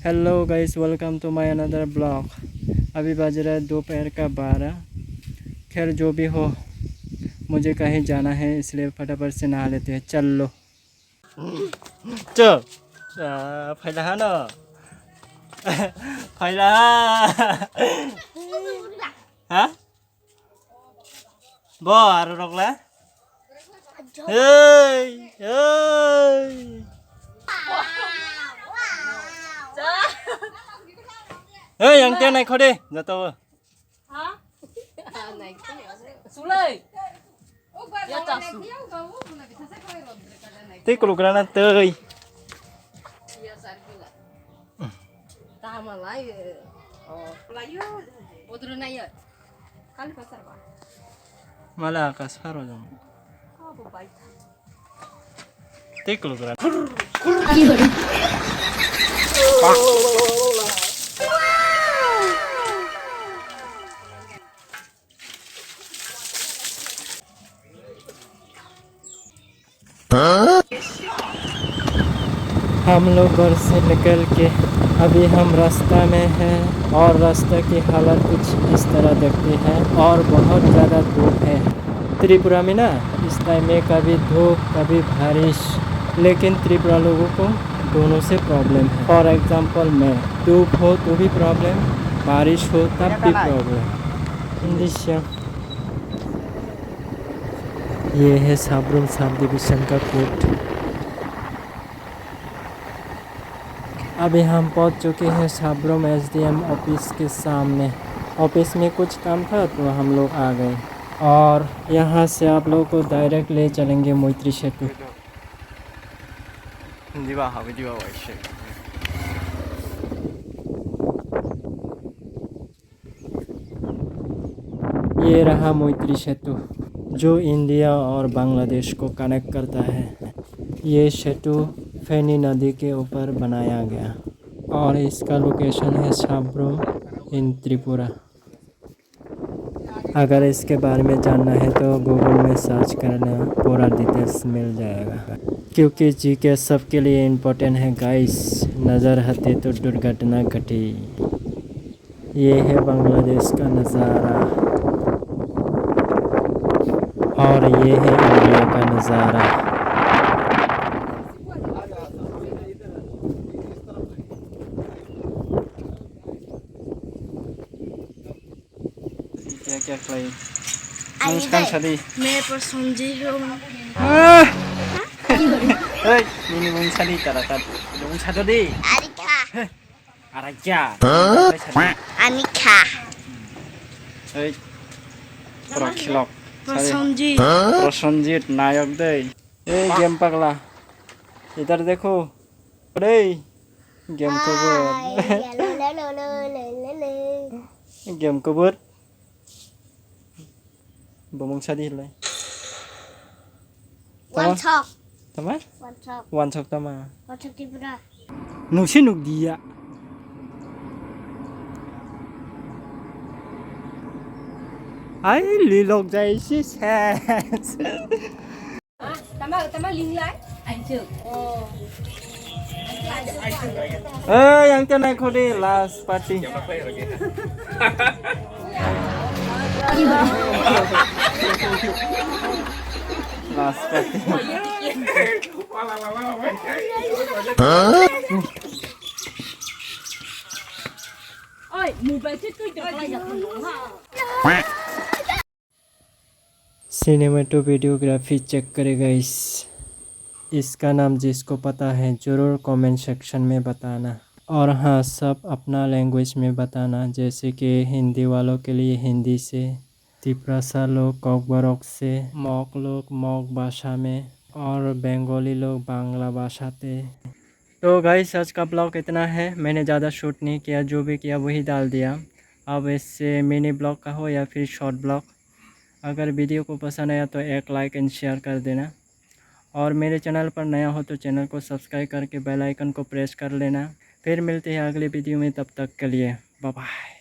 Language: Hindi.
Hello guys, welcome to my another blog. अभी बज रहा है दोपहर का 12। खैर जो भी हो, मुझे कहीं जाना है इसलिए फटाफट से नहा लेते हैं। चल लो चल फैला ना फैला हाँ बो आरो रोकला yang kia này khỏi đi giờ tôi hả này xuống lên ya ta su tí cô lục ra nó tươi ya sargila ta mà lại layo odro na ya kali pasar ba malah kasar dong apa baik tí cô lục ra हम लोग घर से निकल के अभी हम रास्ता में हैं और रास्ता की हालत कुछ इस तरह दिखती है और बहुत ज़्यादा धूप है। त्रिपुरा में ना इस टाइम में कभी धूप कभी बारिश, लेकिन त्रिपुरा लोगों को दोनों से प्रॉब्लम है। फॉर एग्जांपल मैं, धूप हो तो भी प्रॉब्लम, बारिश हो तब भी प्रॉब्लम। ये है साबरुम सब डिवीजन का कोर्ट। अभी हम पहुंच चुके हैं साबरुम एसडीएम ऑफिस के सामने। ऑफिस में कुछ काम था तो हम लोग आ गए और यहाँ से आप लोगों को डायरेक्ट ले चलेंगे मैत्री सेतु। ये रहा मैत्री सेतु जो इंडिया और बांग्लादेश को कनेक्ट करता है। ये सेतु फेनी नदी के ऊपर बनाया गया और इसका लोकेशन है साबरुम इन त्रिपुरा। अगर इसके बारे में जानना है तो गूगल में सर्च करना, पूरा डिटेल्स मिल जाएगा। क्योंकि जीके सबके लिए इम्पोर्टेंट है गाइस। नज़र हटे तो दुर्घटना घटी। ये है बांग्लादेश का नज़ारा और ये है इंडिया का नज़ारा। क्या क्लाई मुस्कान शादी मैं प्रसंजी हूँ ini munsadi taratat munsado di Arika araja Anika hei prokhilok प्रसंजी Prosenjit नायक दे ए गेम पगला इधर देखो अरे game cover bomong sadi lai One talk tama One talk wan sok tama One talk Tripura nusi nuk dia ai lilok jai si ses Tama ling lại anh chưa yang kia naik kau di last party last party ôi mùi bài chết tôi được lại giật mình hả सिनेमेटोवीडियोग्राफी चेक करेगा इसका नाम जिसको पता है ज़रूर कमेंट सेक्शन में बताना। और हाँ, सब अपना लैंग्वेज में बताना, जैसे कि हिंदी वालों के लिए हिंदी से, त्रिपुरा लोग कॉकबरॉक से, मॉक लोग मॉक भाषा में और बंगाली लोग बांग्ला भाषा से। तो गाइस आज का ब्लॉग इतना है। मैंने ज़्यादा शूट नहीं किया, जो भी किया वही डाल दिया। अब इससे मिनी ब्लॉग का हो या फिर शॉर्ट ब्लॉग, अगर वीडियो को पसंद आया तो एक लाइक एंड शेयर कर देना। और मेरे चैनल पर नया हो तो चैनल को सब्सक्राइब करके बेल आइकन को प्रेस कर लेना। फिर मिलते हैं अगले वीडियो में, तब तक के लिए बाय बाय।